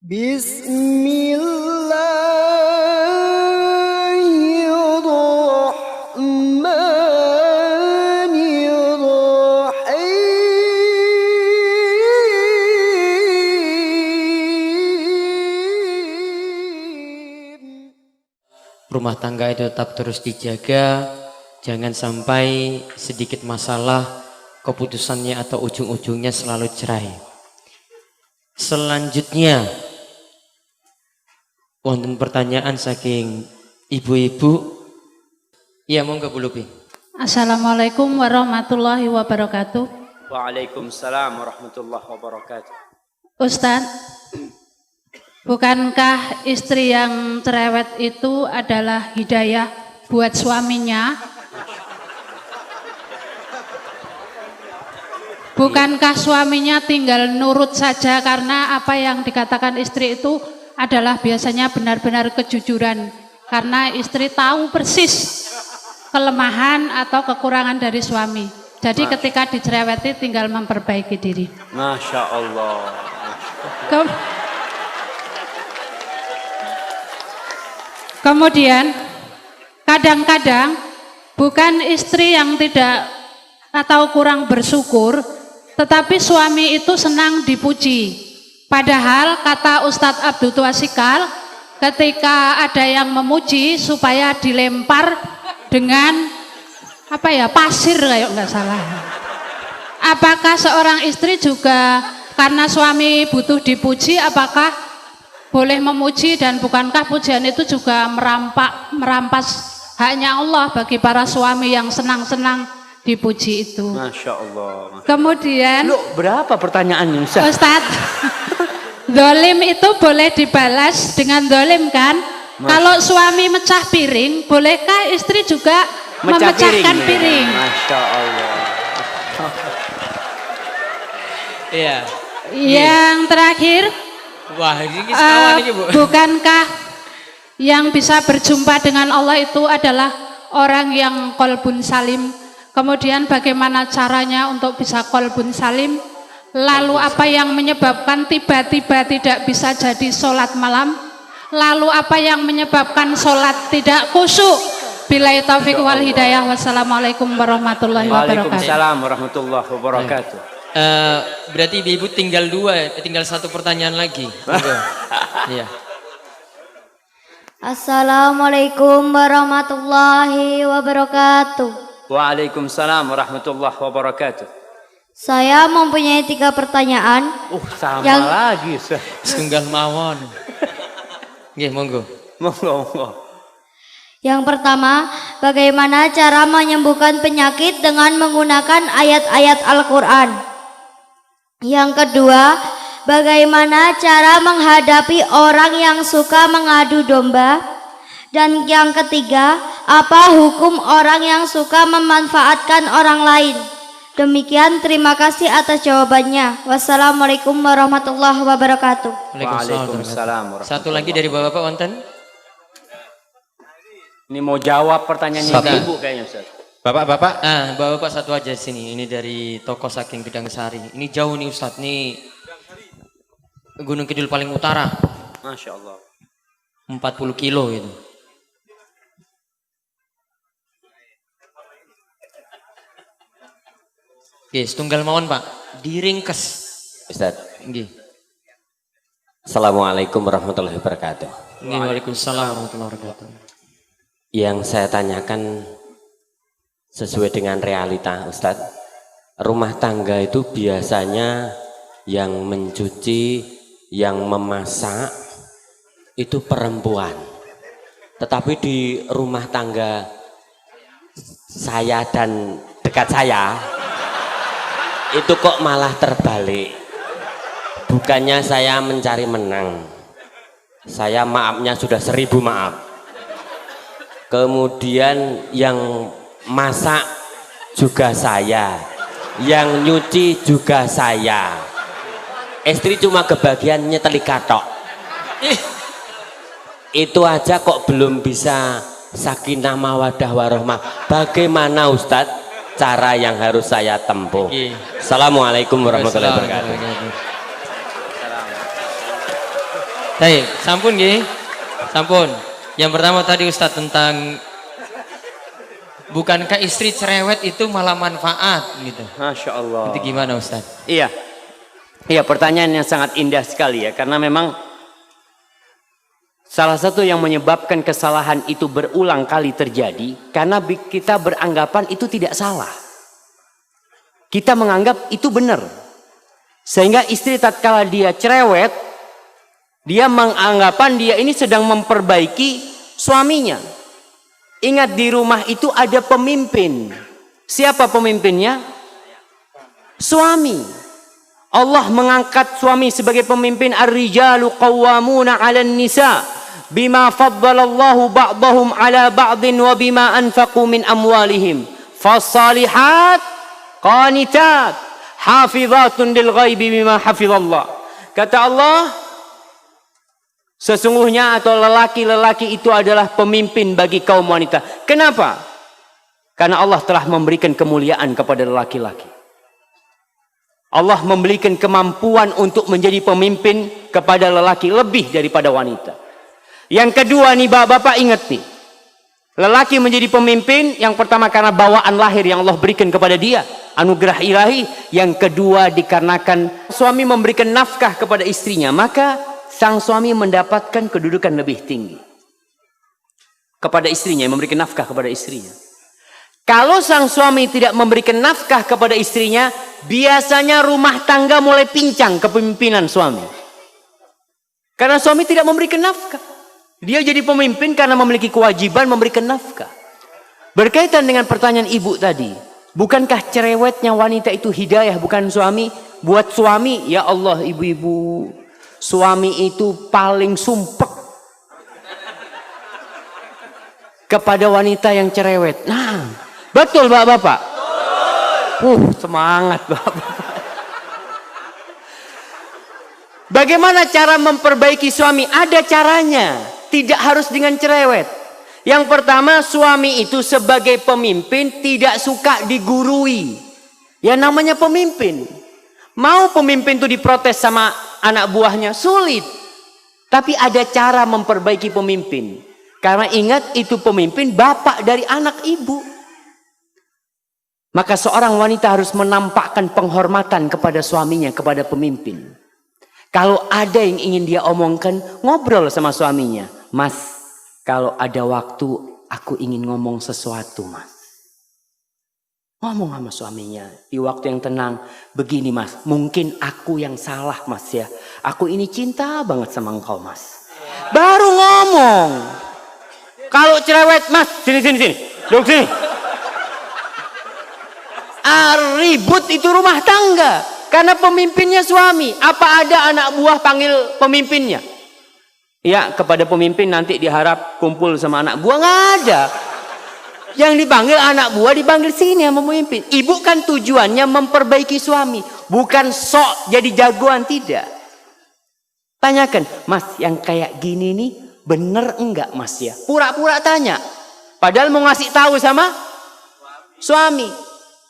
Bismillahirrahmanirrahim. Rumah tangga itu tetap terus dijaga, jangan sampai sedikit masalah keputusannya atau ujung-ujungnya selalu cerai. Selanjutnya, wonten pertanyaan saking ibu-ibu. Iya, monggo Bu Lupi. Assalamualaikum warahmatullahi wabarakatuh. Waalaikumsalam warahmatullahi wabarakatuh. Ustadz, bukankah istri yang cerewet itu adalah hidayah buat suaminya? Bukankah suaminya tinggal nurut saja karena apa yang dikatakan istri itu adalah biasanya benar-benar kejujuran. Karena istri tahu persis kelemahan atau kekurangan dari suami. Jadi ketika dicereweti tinggal memperbaiki diri. Masya Allah. Kemudian kadang-kadang bukan istri yang tidak atau kurang bersyukur, tetapi suami itu senang dipuji. Padahal kata Ustadz Abdul Tuasikal, ketika ada yang memuji supaya dilempar dengan pasir kayak nggak salah. Apakah seorang istri juga karena suami butuh dipuji, apakah boleh memuji, dan bukankah pujian itu juga merampas haknya Allah bagi para suami yang senang-senang dipuji itu? Masya Allah. Kemudian, Loh, berapa pertanyaannya Ustaz? Ustadz, dolim itu boleh dibalas dengan dolim kan? Kalau suami mecah piring, bolehkah istri juga memecahkan piring? Masya Allah. Iya. Yang terakhir, Wah, ini sekawan ini Bu. bukankah yang bisa berjumpa dengan Allah itu adalah orang yang qalbun salim? Kemudian bagaimana caranya untuk bisa qalbun salim? Lalu apa yang menyebabkan tiba-tiba tidak bisa jadi sholat malam? Lalu apa yang menyebabkan sholat tidak khusyuk? Billahi taufiq wal hidayah. Wassalamualaikum warahmatullahi wabarakatuh. Waalaikumsalam warahmatullahi wabarakatuh. Berarti ibu tinggal satu pertanyaan lagi. Iya. Assalamualaikum warahmatullahi wabarakatuh. Waalaikumsalam warahmatullahi wabarakatuh. Saya mempunyai 3 pertanyaan. Sama Yang- lagi Ustaz. Setunggal mawon. Nggih, monggo. Monggo. Yang pertama, bagaimana cara menyembuhkan penyakit dengan menggunakan ayat-ayat Al-Quran? Yang kedua, bagaimana cara menghadapi orang yang suka mengadu domba? Dan yang ketiga, apa hukum orang yang suka memanfaatkan orang lain? Demikian, terima kasih atas jawabannya. Wassalamualaikum warahmatullahi wabarakatuh. Waalaikumsalam. Satu lagi dari Bapak wonten? Ini mau jawab pertanyaannya Satu. Ibu kayaknya Ustaz. Bapak. Bapak satu aja sini. Ini dari toko saking Gedang Sari. Ini jauh nih Ustadz. Ini Gunung Kidul paling utara. Masya Allah. 40 kilo gitu. Oke, setunggal mawon Pak. Diringkes. Ustaz. Nggih. Assalamualaikum warahmatullahi wabarakatuh. Nggih, waalaikumsalam warahmatullahi wabarakatuh. Yang saya tanyakan sesuai dengan realita Ustaz. Rumah tangga itu biasanya yang mencuci, yang memasak itu perempuan. Tetapi di rumah tangga saya dan dekat saya itu kok malah terbalik. Bukannya saya mencari menang, saya maafnya sudah 1000 maaf. Kemudian yang masak juga saya, yang nyuci juga saya. Istri cuma kebagian nyeteli katok. Itu aja kok belum bisa sakinah mawadah warahmah. Bagaimana Ustadz cara yang harus saya tempuh? Assalamualaikum warahmatullahi wabarakatuh. Baik, sampun nggih. Sampun. Yang pertama tadi Ustadz tentang bukankah istri cerewet itu malah manfaat gitu. Masya Allah. Itu gimana Ustadz? Iya. Iya, pertanyaan yang sangat indah sekali ya. Karena memang salah satu yang menyebabkan kesalahan itu berulang kali terjadi karena kita beranggapan itu tidak salah. Kita menganggap itu benar. Sehingga istri tatkala dia cerewet, dia menganggapan dia ini sedang memperbaiki suaminya. Ingat, di rumah itu ada pemimpin. Siapa pemimpinnya? Suami. Allah mengangkat suami sebagai pemimpin. Ar-rijalu qawwamuna 'alan nisa bima faddalallahu ba'dahum 'ala ba'din wa bima anfaqu min amwalihim. Fasalihat qanitat hafizatun lil ghaibi bima hafizallah. Kata Allah, sesungguhnya atau lelaki-lelaki itu adalah pemimpin bagi kaum wanita. Kenapa? Karena Allah telah memberikan kemuliaan kepada lelaki-laki. Allah memberikan kemampuan untuk menjadi pemimpin kepada lelaki lebih daripada wanita. Yang kedua nih bapak ingat nih. Lelaki menjadi pemimpin yang pertama karena bawaan lahir yang Allah berikan kepada dia. Anugerah ilahi. Yang kedua dikarenakan suami memberikan nafkah kepada istrinya. Maka sang suami mendapatkan kedudukan lebih tinggi. Kepada istrinya, memberikan nafkah kepada istrinya. Kalau sang suami tidak memberikan nafkah kepada istrinya, biasanya rumah tangga mulai pincang kepemimpinan suami. Karena suami tidak memberikan nafkah. Dia jadi pemimpin karena memiliki kewajiban memberikan nafkah. Berkaitan dengan pertanyaan ibu tadi, bukankah cerewetnya wanita itu hidayah bukan suami? Buat suami, ya Allah ibu-ibu, suami itu paling sumpek kepada wanita yang cerewet. Nah, betul bapak-bapak? Semangat bapak-bapak. Bagaimana cara memperbaiki suami? Ada caranya. Tidak harus dengan cerewet. Yang pertama, suami itu sebagai pemimpin tidak suka digurui. Ya namanya pemimpin. Mau pemimpin itu diprotes sama anak buahnya? Sulit. Tapi ada cara memperbaiki pemimpin. Karena ingat, itu pemimpin bapak dari anak ibu. Maka seorang wanita harus menampakkan penghormatan kepada suaminya, kepada pemimpin. Kalau ada yang ingin dia omongkan, ngobrol sama suaminya. Mas, kalau ada waktu aku ingin ngomong sesuatu, mas. Ngomong sama suaminya di waktu yang tenang. Begini mas, mungkin aku yang salah mas ya. Aku ini cinta banget sama engkau mas. Baru ngomong. Kalau cerewet, mas, sini. Duduk sini. Ribut itu rumah tangga. Karena pemimpinnya suami. Apa ada anak buah panggil pemimpinnya? Ya, kepada pemimpin nanti diharap kumpul sama anak buah. Nggak ada. Yang dipanggil anak buah dipanggil sini sama pemimpin. Ibu kan tujuannya memperbaiki suami. Bukan sok jadi jagoan, tidak. Tanyakan, mas yang kayak gini nih bener enggak mas ya? Pura-pura tanya. Padahal mau ngasih tahu sama suami.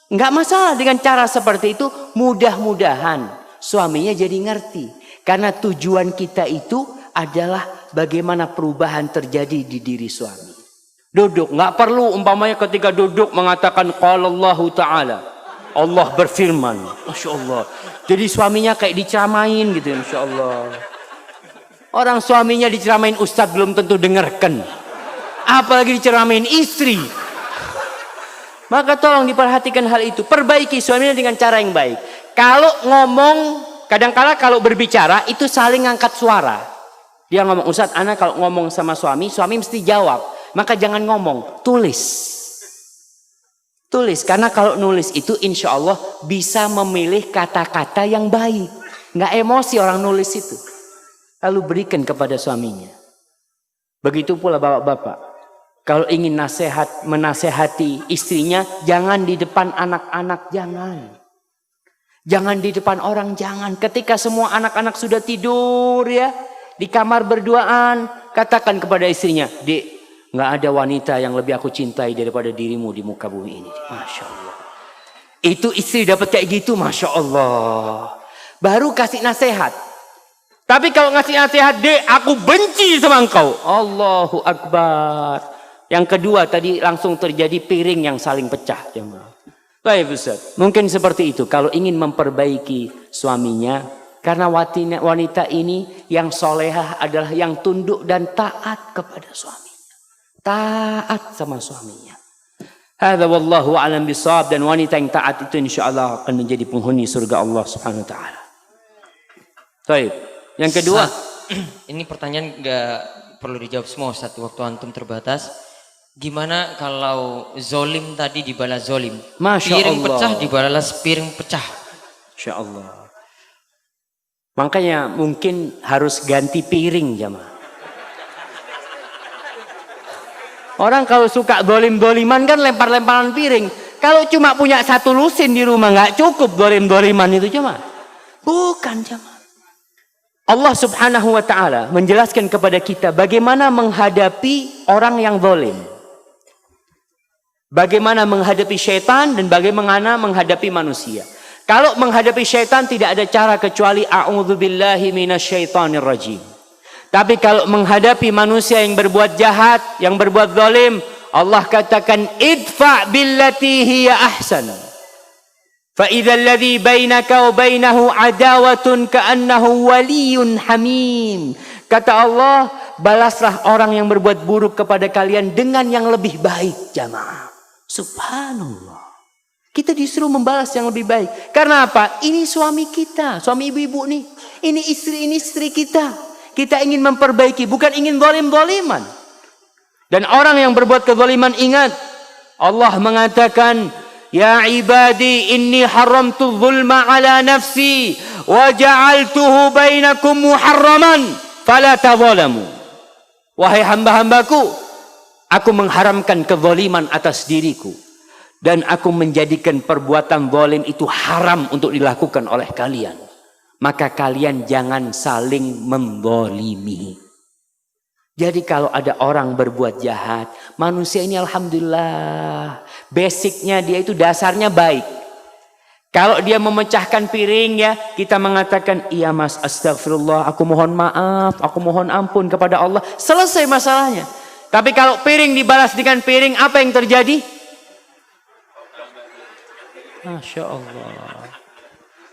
Enggak masalah dengan cara seperti itu. Mudah-mudahan suaminya jadi ngerti. Karena tujuan kita itu adalah bagaimana perubahan terjadi di diri suami. Duduk, nggak perlu umpamanya ketika duduk mengatakan qala Allah Ta'ala. Allah berfirman. Masya Allah. Jadi suaminya kayak diceramain gitu, Masya Allah. Orang suaminya diceramain ustadz belum tentu dengarkan. Apalagi diceramain istri. Maka tolong diperhatikan hal itu. Perbaiki suaminya dengan cara yang baik. Kalau ngomong, kadang-kala kalau berbicara itu saling ngangkat suara. Dia ngomong, Ustadz, ana kalau ngomong sama suami, suami mesti jawab. Maka jangan ngomong, tulis. Tulis, karena kalau nulis itu insya Allah bisa memilih kata-kata yang baik. Nggak emosi orang nulis itu. Lalu berikan kepada suaminya. Begitu pula bapak-bapak. Kalau ingin menasehati istrinya, jangan di depan anak-anak, jangan. Jangan di depan orang, jangan. Ketika semua anak-anak sudah tidur ya, di kamar berduaan, katakan kepada istrinya, Dek, nggak ada wanita yang lebih aku cintai daripada dirimu di muka bumi ini. Masya Allah. Itu istri dapat kayak gitu, Masya Allah. Baru kasih nasihat. Tapi kalau ngasih nasihat, dek, aku benci sama engkau. Allahu Akbar. Yang kedua tadi langsung terjadi piring yang saling pecah. Baik Ustaz. Mungkin seperti itu. Kalau ingin memperbaiki suaminya. Karena wanita ini yang solehah adalah yang tunduk dan taat kepada suaminya. Taat sama suaminya. Hadza wallahu a'lam bishawab. Dan wanita yang taat itu insyaallah akan menjadi penghuni surga Allah Subhanahu wa taala. Baik. Yang kedua, ini pertanyaan nggak perlu dijawab semua Ustaz, waktu antum terbatas. Gimana kalau zolim tadi dibalas zolim? Masya piring Allah. pecah dibalas piring pecah. Masya Allah. Makanya mungkin harus ganti piring jamaah. Orang kalau suka dolim-doliman kan lempar-lemparan piring. Kalau cuma punya satu lusin di rumah nggak cukup dolim-doliman itu jamaah. Bukan jamaah. Allah Subhanahu wa taala menjelaskan kepada kita bagaimana menghadapi orang yang zalim. Bagaimana menghadapi syaitan dan bagaimana menghadapi manusia. Kalau menghadapi syaitan tidak ada cara kecuali a'udzubillahi minasyaitonir rajim. Tapi kalau menghadapi manusia yang berbuat jahat, yang berbuat zalim, Allah katakan idfa billati hiya ahsan. فَإِذَا الَّذِي بَيْنَكَ وَبَيْنَهُ عَدَاوَةٌ كَأَنَّهُ وَلِيٌّ حَمِيمٌ. Kata Allah, balaslah orang yang berbuat buruk kepada kalian dengan yang lebih baik jamaah. Subhanallah. Kita disuruh membalas yang lebih baik. Karena apa? Ini suami kita, suami ibu-ibu nih. Ini istri kita. Kita ingin memperbaiki, bukan ingin zalim-zaliman. Dan orang yang berbuat kezaliman ingat, Allah mengatakan, Ya ibadi inni haramtu zulma ala nafsi wa ja'altuhu bainakum muharraman fala tadzalamu. Wahai hamba-hambaku, aku mengharamkan kezaliman atas diriku dan aku menjadikan perbuatan zalim itu haram untuk dilakukan oleh kalian. Maka kalian jangan saling menzalimi. Jadi kalau ada orang berbuat jahat, manusia ini alhamdulillah, basicnya dia itu dasarnya baik. Kalau dia memecahkan piring ya, kita mengatakan, iya mas, astagfirullah, aku mohon maaf, aku mohon ampun kepada Allah. Selesai masalahnya. Tapi kalau piring dibalas dengan piring, apa yang terjadi? Masya Allah.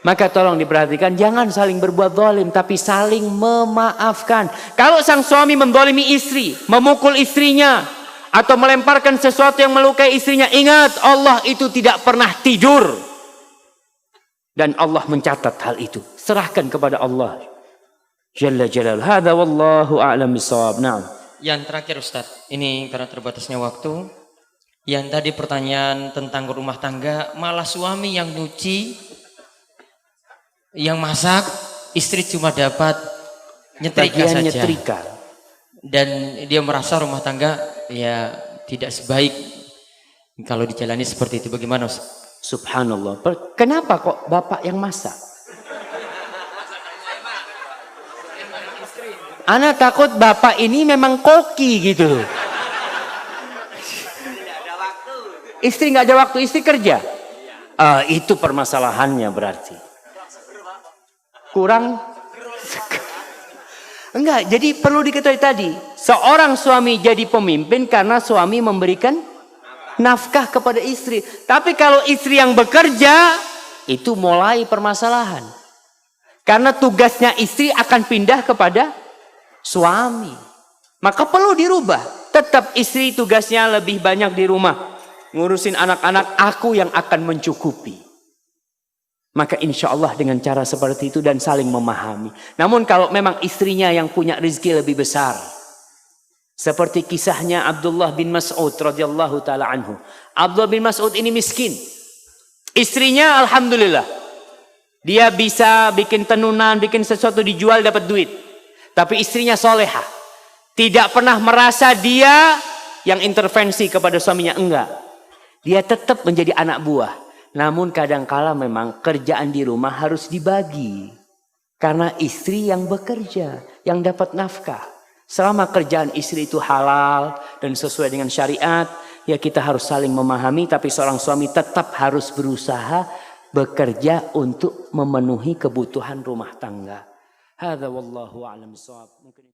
Maka tolong diperhatikan, jangan saling berbuat zalim, tapi saling memaafkan. Kalau sang suami menzalimi istri, memukul istrinya, atau melemparkan sesuatu yang melukai istrinya, ingat Allah itu tidak pernah tidur. Dan Allah mencatat hal itu. Serahkan kepada Allah. Jalla Jalal. Hadza wallahu a'lam bishawab. Naam. Yang terakhir Ustaz, ini karena terbatasnya waktu. Yang tadi pertanyaan tentang rumah tangga, malah suami yang nyuci, yang masak, istri cuma dapat nyetrika saja. Nyetrika. Dan dia merasa rumah tangga ya tidak sebaik kalau dijalani seperti itu. Bagaimana Ustaz? Subhanallah. Kenapa kok bapak yang masak? Ana takut bapak ini memang koki gitu. Istri nggak ada waktu, istri kerja. Itu permasalahannya berarti. Kurang. Enggak, jadi perlu diketahui tadi. Seorang suami jadi pemimpin karena suami memberikan nafkah kepada istri. Tapi kalau istri yang bekerja, itu mulai permasalahan. Karena tugasnya istri akan pindah kepada suami. Maka perlu dirubah. Tetap istri tugasnya lebih banyak di rumah. Ngurusin anak-anak, aku yang akan mencukupi. Maka insya Allah dengan cara seperti itu dan saling memahami. Namun kalau memang istrinya yang punya rezeki lebih besar. Seperti kisahnya Abdullah bin Mas'ud radhiyallahu taala anhu. Abdullah bin Mas'ud ini miskin. Istrinya alhamdulillah. Dia bisa bikin tenunan, bikin sesuatu dijual dapat duit. Tapi istrinya solehah. Tidak pernah merasa dia yang intervensi kepada suaminya, enggak. Dia tetap menjadi anak buah. Namun kadangkala memang kerjaan di rumah harus dibagi. Karena istri yang bekerja, yang dapat nafkah. Selama kerjaan istri itu halal dan sesuai dengan syariat, ya kita harus saling memahami. Tapi seorang suami tetap harus berusaha bekerja untuk memenuhi kebutuhan rumah tangga. Hadza wallahu a'lam bissawab. Mungkin